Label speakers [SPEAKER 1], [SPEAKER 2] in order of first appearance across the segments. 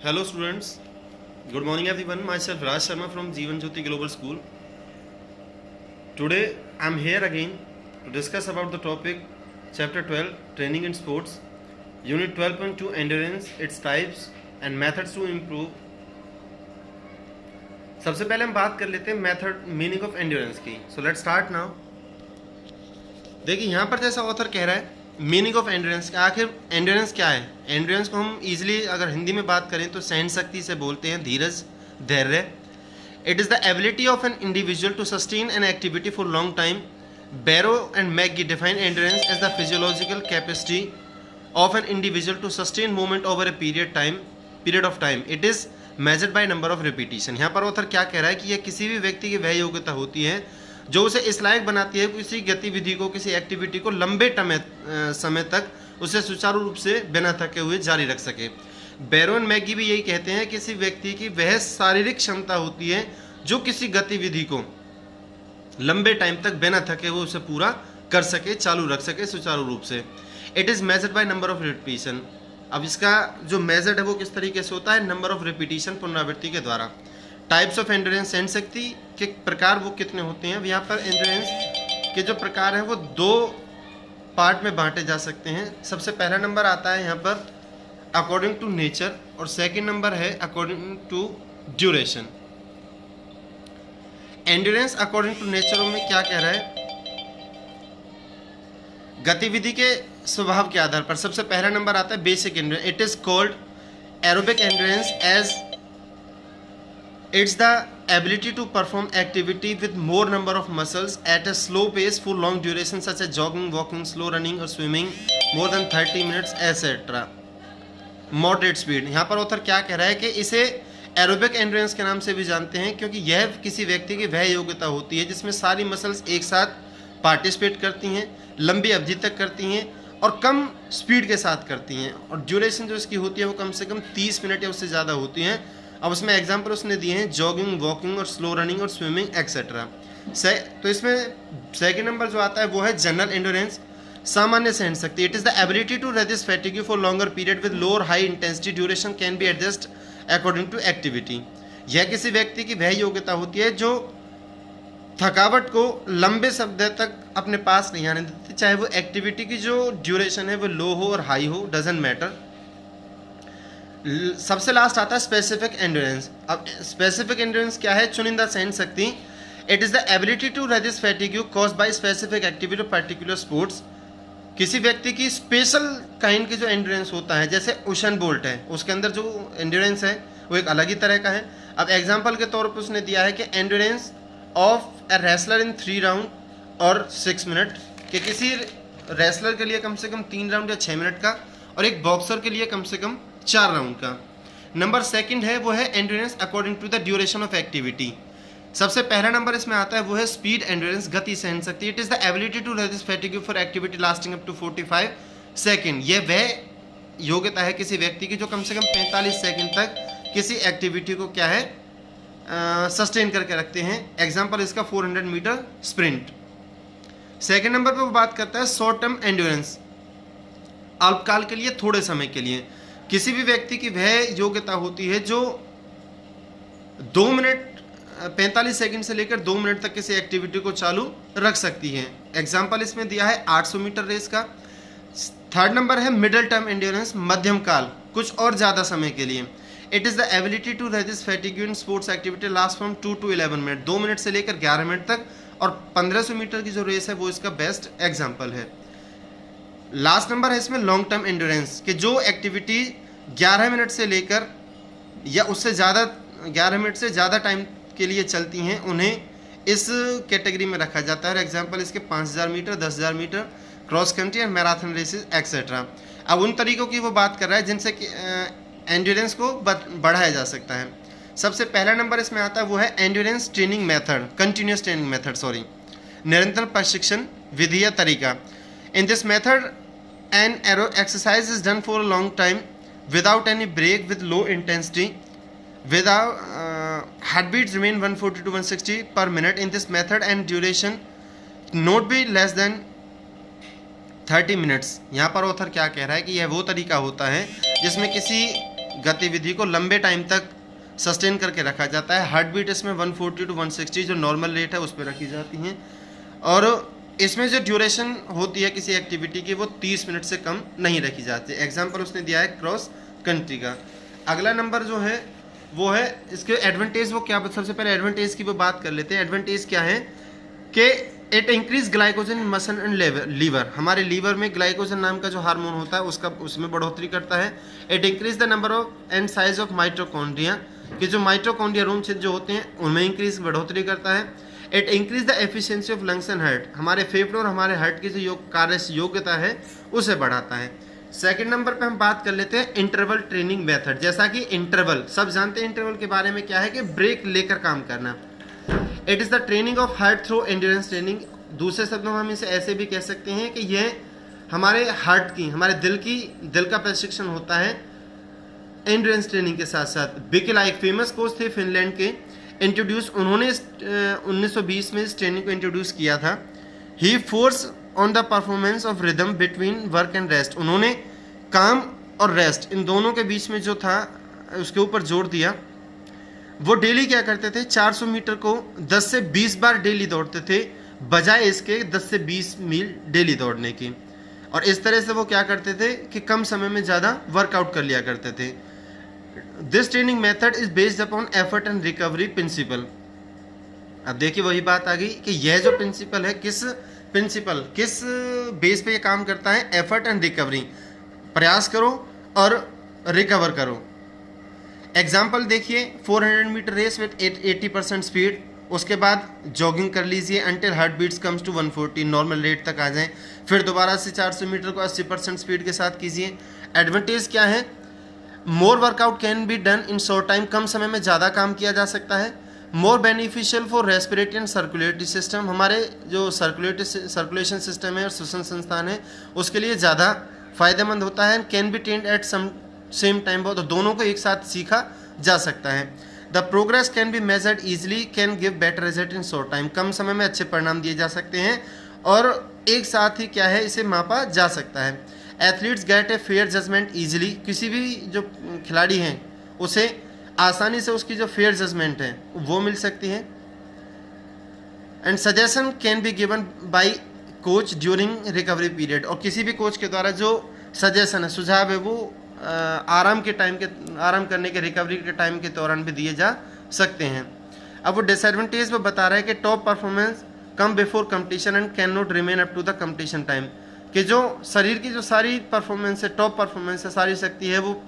[SPEAKER 1] Hello students, good morning everyone. Myself Raj Sharma from Jeevan Jyoti Global School. Today I am here again to discuss about the topic Chapter 12 Training in Sports, Unit 12.2 Endurance, its types and methods to improve. सबसे पहले हम बात कर लेते हैं method meaning of endurance की. So let's start now. देखिए यहाँ पर जैसा ऑथर कह रहा है मीनिंग ऑफ एंड्योरेंस, आखिर एंड्योरेंस क्या है. एंड्योरेंस को हम इजीली अगर हिंदी में बात करें तो सहन शक्ति से बोलते हैं, धीरज, धैर्य. It is the ability of an individual to sustain an activity for long time. Barrow and McGee define endurance as the physiological capacity of an individual to sustain movement over a period of time. It is measured by number of repetition. यहाँ पर author क्या कह रहा है कि यह किसी भी व्यक्ति की वह योग्यता होती है जो उसे इस लायक बनाती है किसी गतिविधि को, किसी एक्टिविटी को लंबे समय तक उसे सुचारू रूप से बिना थके हुए जारी रख सके. बैरो एंड मैगी भी यही कहते हैं किसी व्यक्ति की वह शारीरिक क्षमता होती है जो किसी गतिविधि को लंबे टाइम तक बिना थके हुए उसे पूरा कर सके, चालू रख सके सुचारू रूप से. It is measured by number of repetition. अब इसका जो मेजर्ड है वो किस तरीके से होता है, नंबर ऑफ रिपीटिशन, पुनरावृत्ति के द्वारा. टाइप्स ऑफ एंड्योरेंस, सहन शक्ति के प्रकार वो कितने होते हैं. अब यहाँ पर एंड्योरेंस के जो प्रकार हैं वो दो पार्ट में बांटे जा सकते हैं. सबसे पहला नंबर आता है यहाँ पर अकॉर्डिंग टू नेचर और सेकंड नंबर है according to duration. Endurance according to nature में क्या कह रहा है, गतिविधि के स्वभाव के आधार पर. सबसे पहला नंबर आता है basic endurance. It is called aerobic endurance as it's the ability to perform activity with more number of muscles at a slow pace for long duration such as jogging, walking, slow running or swimming more than 30 minutes etc. Moderate speed. यहाँ पर author क्या कह रहा है कि इसे aerobic endurance के नाम से भी जानते हैं क्योंकि यह किसी व्यक्ति की वह योग्यता होती है जिसमें सारी मसल्स एक साथ पार्टिसिपेट करती हैं, लंबी अवधि तक करती हैं और कम स्पीड के साथ करती हैं. और ड्यूरेशन जो इसकी होती है वो कम से कम 30 मिनट या उससे ज़्यादा होती हैं. अब उसमें एग्जाम्पल उसने दिए हैं जॉगिंग, वॉकिंग और स्लो रनिंग और स्विमिंग एक्सेट्रा. तो इसमें सेकंड नंबर जो आता है वो है जनरल एंड्योरेंस, सामान्य सहन शक्ति. It is the ability to resist fatigue for longer period with lower high intensity duration can be adjust according to activity. यह किसी व्यक्ति की वह योग्यता होती है जो थकावट को लंबे समय तक अपने पास नहीं आने देती, चाहे वो एक्टिविटी की जो ड्यूरेशन है वो लो हो और हाई हो, डजेंट मैटर. सबसे लास्ट आता है स्पेसिफिक एंड्योरेंस. अब स्पेसिफिक एंड्योरेंस क्या है, चुनिंदा सहन शक्ति. It is the ability to resist fatigue caused by specific activity of particular sports. किसी व्यक्ति की स्पेशल काइंड की जो एंड्योरेंस होता है, जैसे उसेन बोल्ट है, उसके अंदर जो एंड्योरेंस है वो एक अलग ही तरह का है. अब एग्जाम्पल के तौर पर उसने दिया है कि endurance of a wrestler in 3 round और 6 मिनट, कि किसी रेसलर के लिए कम से कम 3 राउंड या 6 मिनट का और एक बॉक्सर के लिए कम से कम 4 राउंड का. नंबर सेकंड है वो है endurance according to the duration of activity. सबसे पहला नंबर इसमें आता है वो है स्पीड एंड्योरेंस, गति सहन शक्ति. It is the ability to resist fatigue for activity lasting up to 45 second. ये वह योग्यता है किसी व्यक्ति की जो कम से कम 45 सेकंड तक किसी एक्टिविटी को क्या है सस्टेन करके रखते हैं. एग्जाम्पल इसका 400 मीटर स्प्रिंट. सेकेंड नंबर पर वो बात करता है शॉर्ट टर्म एंड्योरेंस, अल्पकाल के लिए, थोड़े समय के लिए. किसी भी व्यक्ति की वह योग्यता होती है जो 2 मिनट 45 सेकंड से लेकर 2 मिनट तक किसी एक्टिविटी को चालू रख सकती है. एग्जाम्पल इसमें दिया है 800 मीटर रेस का. थर्ड नंबर है मिडिल टर्म एंड्योरेंस, मध्यम काल, कुछ और ज़्यादा समय के लिए. It is the ability to resist fatigue in sports activity last from 2 to 11 minute, 2 minute से लेकर 11 मिनट तक. और 1500 मीटर की जो रेस है वो इसका बेस्ट एग्जाम्पल है. लास्ट नंबर है इसमें लॉन्ग टर्म एंड्योरेंस, कि जो एक्टिविटी 11 मिनट से लेकर या उससे ज़्यादा 11 मिनट से ज़्यादा टाइम के लिए चलती हैं उन्हें इस कैटेगरी में रखा जाता है. एग्जांपल इसके 5000 meter, 10,000 meter, cross country and marathon races etcetera. अब उन तरीक़ों की वो बात कर रहा है जिनसे कि एंड्योरेंस को बढ़ाया जा सकता है. सबसे पहला नंबर इसमें आता है वो है endurance training method, continuous training method, निरंतर प्रशिक्षण विधि या तरीका. In this method, an aero exercise is done for a long time without any break with low intensity. Without heartbeats remain 140 to 160 per minute in this method and duration not be less than 30 minutes. यहाँ पर author क्या कह रहा है कि यह वो तरीका होता है जिसमें किसी गतिविधि को लंबे टाइम तक सस्टेन करके रखा जाता है। हार्ट बीट इसमें 140 टू 160 जो नॉर्मल रेट है उस पर रखी जाती हैं, और इसमें जो ड्यूरेशन होती है किसी एक्टिविटी की वो 30 मिनट से कम नहीं रखी जाती। एग्जाम्पल उसने दिया है क्रॉस कंट्री का। अगला नंबर जो है वो है इसके एडवांटेज, वो क्या, सबसे पहले एडवांटेज की वो बात कर लेते हैं। एडवांटेज क्या है कि it increase glycogen muscle and liver, हमारे लीवर में ग्लाइकोजन नाम का जो हार्मोन होता है उसका उसमें बढ़ोतरी करता है। It increase the number of and size of mitochondria, कि जो माइटोकॉन्ड्रिया रोम छिद्र जो होते हैं उनमें इंक्रीज बढ़ोतरी करता है। It increase the efficiency of lungs and heart, हमारे फेफड़ों और हमारे हार्ट की जो कार्य योग्यता है उसे बढ़ाता है। सेकंड नंबर पे हम बात कर लेते हैं इंटरवल ट्रेनिंग मेथड। जैसा कि इंटरवल सब जानते हैं, इंटरवल के बारे में क्या है कि ब्रेक लेकर काम करना। It is the training of heart through endurance training, दूसरे शब्दों में हम इसे ऐसे भी कह सकते हैं कि यह हमारे हार्ट की, हमारे दिल का प्रशिक्षण होता है एंड्योरेंस ट्रेनिंग के साथ साथ। बिकिला एक फेमस कोच थे फिनलैंड के, इंट्रोड्यूस उन्होंने 1920 में इस ट्रेनिंग को इंट्रोड्यूस किया था। He force on the performance of rhythm between work and rest, उन्होंने काम और रेस्ट इन दोनों के बीच में जो था उसके ऊपर जोर दिया। वो डेली क्या करते थे, 400 मीटर को 10 से 20 बार डेली दौड़ते थे, बजाय इसके 10 से 20 मील डेली दौड़ने की। और इस तरह से वो क्या करते थे कि कम समय में ज़्यादा वर्कआउट कर लिया करते थे। This training method is based upon effort and recovery principle. अब देखिए वही बात आ गई कि यह जो प्रिंसिपल है किस बेस पे ये काम करता है, एफर्ट एंड रिकवरी, प्रयास करो और रिकवर करो। एग्जाम्पल देखिए 400 मीटर रेस विथ 80% स्पीड, उसके बाद जॉगिंग कर लीजिए until heart beats comes to 140, normal rate तक आ जाएं। फिर दोबारा से 400 मीटर को 80% स्पीड के साथ कीजिए। एडवांटेज क्या है, more workout can be done in short time, कम समय में ज़्यादा काम किया जा सकता है। More beneficial for respiratory and circulatory system, हमारे जो सर्कुलेशन सिस्टम है और श्वसन संस्थान है उसके लिए ज़्यादा फायदेमंद होता है। Can be trained at same time, तो दोनों को एक साथ सीखा जा सकता है। The progress can be measured easily, can give better result in short time, कम समय में अच्छे परिणाम दिए जा सकते हैं और एक साथ ही क्या है इसे मापा जा सकता है। Athletes get a fair judgement easily, किसी भी जो खिलाड़ी हैं उसे आसानी से उसकी जो फेयर जजमेंट है वो मिल सकती है। And suggestion can be given by coach during recovery period, और किसी भी कोच के द्वारा जो सजेशन है, सुझाव है, वो आराम करने के रिकवरी के टाइम के दौरान भी दिए जा सकते हैं। अब वो डिसएडवांटेज वो बता रहा है कि top performance come before competition and can not remain up to the competition time, कि जो शरीर की जो सारी परफॉर्मेंस है, टॉप परफॉर्मेंस है, सारी शक्ति है, वो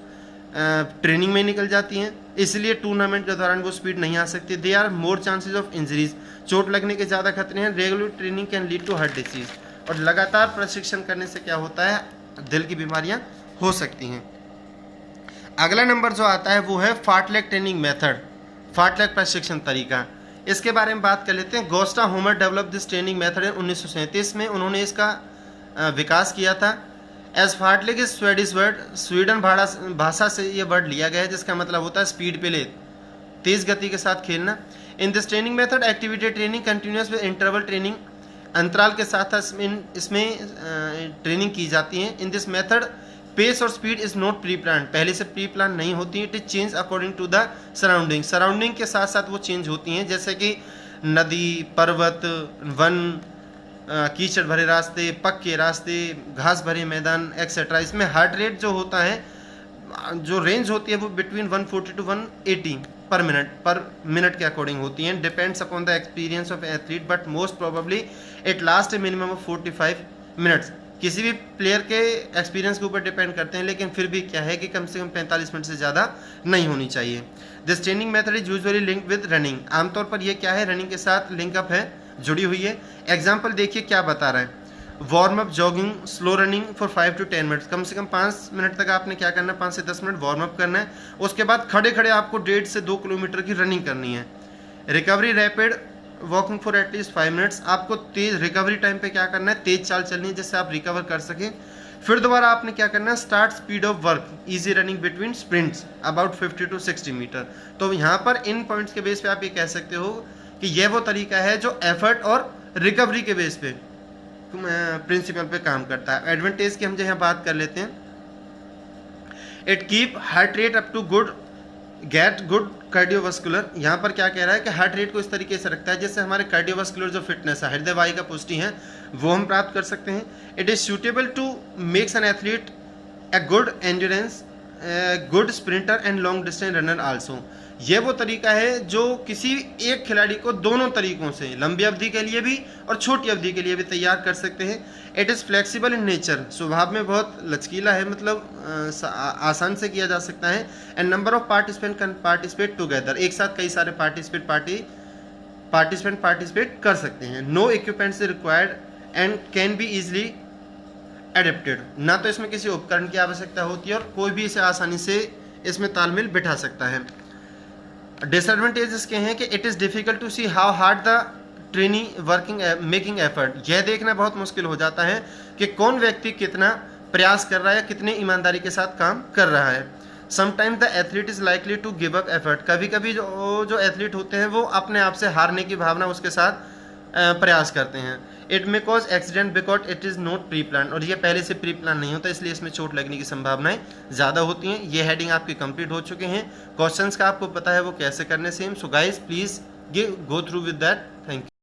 [SPEAKER 1] ट्रेनिंग में निकल जाती हैं, इसलिए टूर्नामेंट के दौरान वो स्पीड नहीं आ सकती। They are more chances of injuries, चोट लगने के ज़्यादा खतरे हैं। Regular training can lead to heart disease, और लगातार प्रशिक्षण करने से क्या होता है, दिल की बीमारियां हो सकती हैं। अगला नंबर जो आता है वो है फार्टलेग ट्रेनिंग मेथड, फार्टलेग प्रशिक्षण तरीका। इसके बारे में बात कर लेते हैं। Gosta Holmer develop this training method है 1937 में, उन्होंने इसका विकास किया था। As fartlek is Swedish word, Sweden भाषा से ये वर्ड लिया गया है जिसका मतलब होता है स्पीड पे ले, तेज गति के साथ खेलना। In this training method activity training continuous with interval training, अंतराल के साथ इसमें ट्रेनिंग की जाती है। इन दिस मेथड पेस और speed is not pre plan, पहले से प्री प्लान नहीं होती है। It is change according to the surrounding, surrounding के साथ साथ वो चेंज होती हैं, जैसे कि नदी, पर्वत, वन, कीचड़ भरे रास्ते, पक्के रास्ते, घास भरे मैदान एक्सेट्रा। इसमें हार्ट रेट जो होता है, जो रेंज होती है वो बिटवीन 140 टू 180 पर मिनट के अकॉर्डिंग होती हैं। Depends upon the experience of athlete but most probably it last A minimum of 45 minutes. किसी भी प्लेयर के एक्सपीरियंस के ऊपर डिपेंड करते हैं, लेकिन फिर भी क्या है कि कम से कम 45 मिनट से ज़्यादा नहीं होनी चाहिए। This training method is usually linked with running, आमतौर पर ये क्या है, रनिंग के साथ लिंकअप है, जुड़ी हुई है। एग्जाम्पल देखिए क्या बता रहा है, warm up, jogging, slow running for 5 to 10 minutes, कम से कम 5 मिनट तक आपने क्या करना है, 5 से 10 मिनट वार्म अप करना है। उसके बाद खड़े खड़े आपको 1.5 से 2 किलोमीटर की रनिंग करनी है। Recovery rapid walking for at least 5 minutes, आपको तेज रिकवरी टाइम पे क्या करना है, तेज चाल चलनी है जिससे आप रिकवर कर सकें। फिर दोबारा आपने क्या करना है, start speed of work, easy running between sprints about 50 to 60 meter. तो यहाँ पर इन पॉइंट्स के बेस पे आप ये कह सकते हो कि यह वो तरीका है जो एफर्ट और रिकवरी के बेस पे प्रिंसिपल पे काम करता है। एडवांटेज की हम जो यहाँ बात कर लेते हैं, it keep heart rate up to good get good cardiovascular. यहाँ पर क्या कह रहा है कि हार्ट रेट को इस तरीके से रखता है जिससे हमारे कार्डियोवास्कुलर जो फिटनेस है, हृदय वायु का पुष्टि है, वो हम प्राप्त कर सकते हैं। It is suitable to makes an athlete a good endurance, good sprinter and long distance runner also. ये वो तरीका है जो किसी एक खिलाड़ी को दोनों तरीकों से, लंबी अवधि के लिए भी और छोटी अवधि के लिए भी तैयार कर सकते हैं। It is flexible in nature, स्वभाव में बहुत लचकीला है, मतलब आसान से किया जा सकता है। And number of participant can participate together, एक साथ कई सारे पार्टिसिपेंट पार्टिसिपेट कर सकते हैं। No equipments required and can be easily adapted, ना तो इसमें किसी उपकरण की आवश्यकता होती है और कोई भी इसे आसानी से इसमें तालमेल बिठा सकता है। डिसएडवांटेज इसके हैं कि it is difficult to see how hard the trainee working making effort, यह देखना बहुत मुश्किल हो जाता है कि कौन व्यक्ति कितना प्रयास कर रहा है, कितने ईमानदारी के साथ काम कर रहा है। Sometimes the athlete is likely to give up effort, कभी कभी जो एथलीट होते हैं वो अपने आप से हारने की भावना उसके साथ प्रयास करते हैं। It may cause accident because it is not pre plan, और ये पहले से प्री प्लान नहीं होता, इसलिए इसमें चोट लगने की संभावनाएं ज़्यादा होती हैं। ये हेडिंग आपकी कंप्लीट हो चुके हैं। क्वेश्चंस का आपको पता है वो कैसे करने same. So guys please go through with that. Thank you.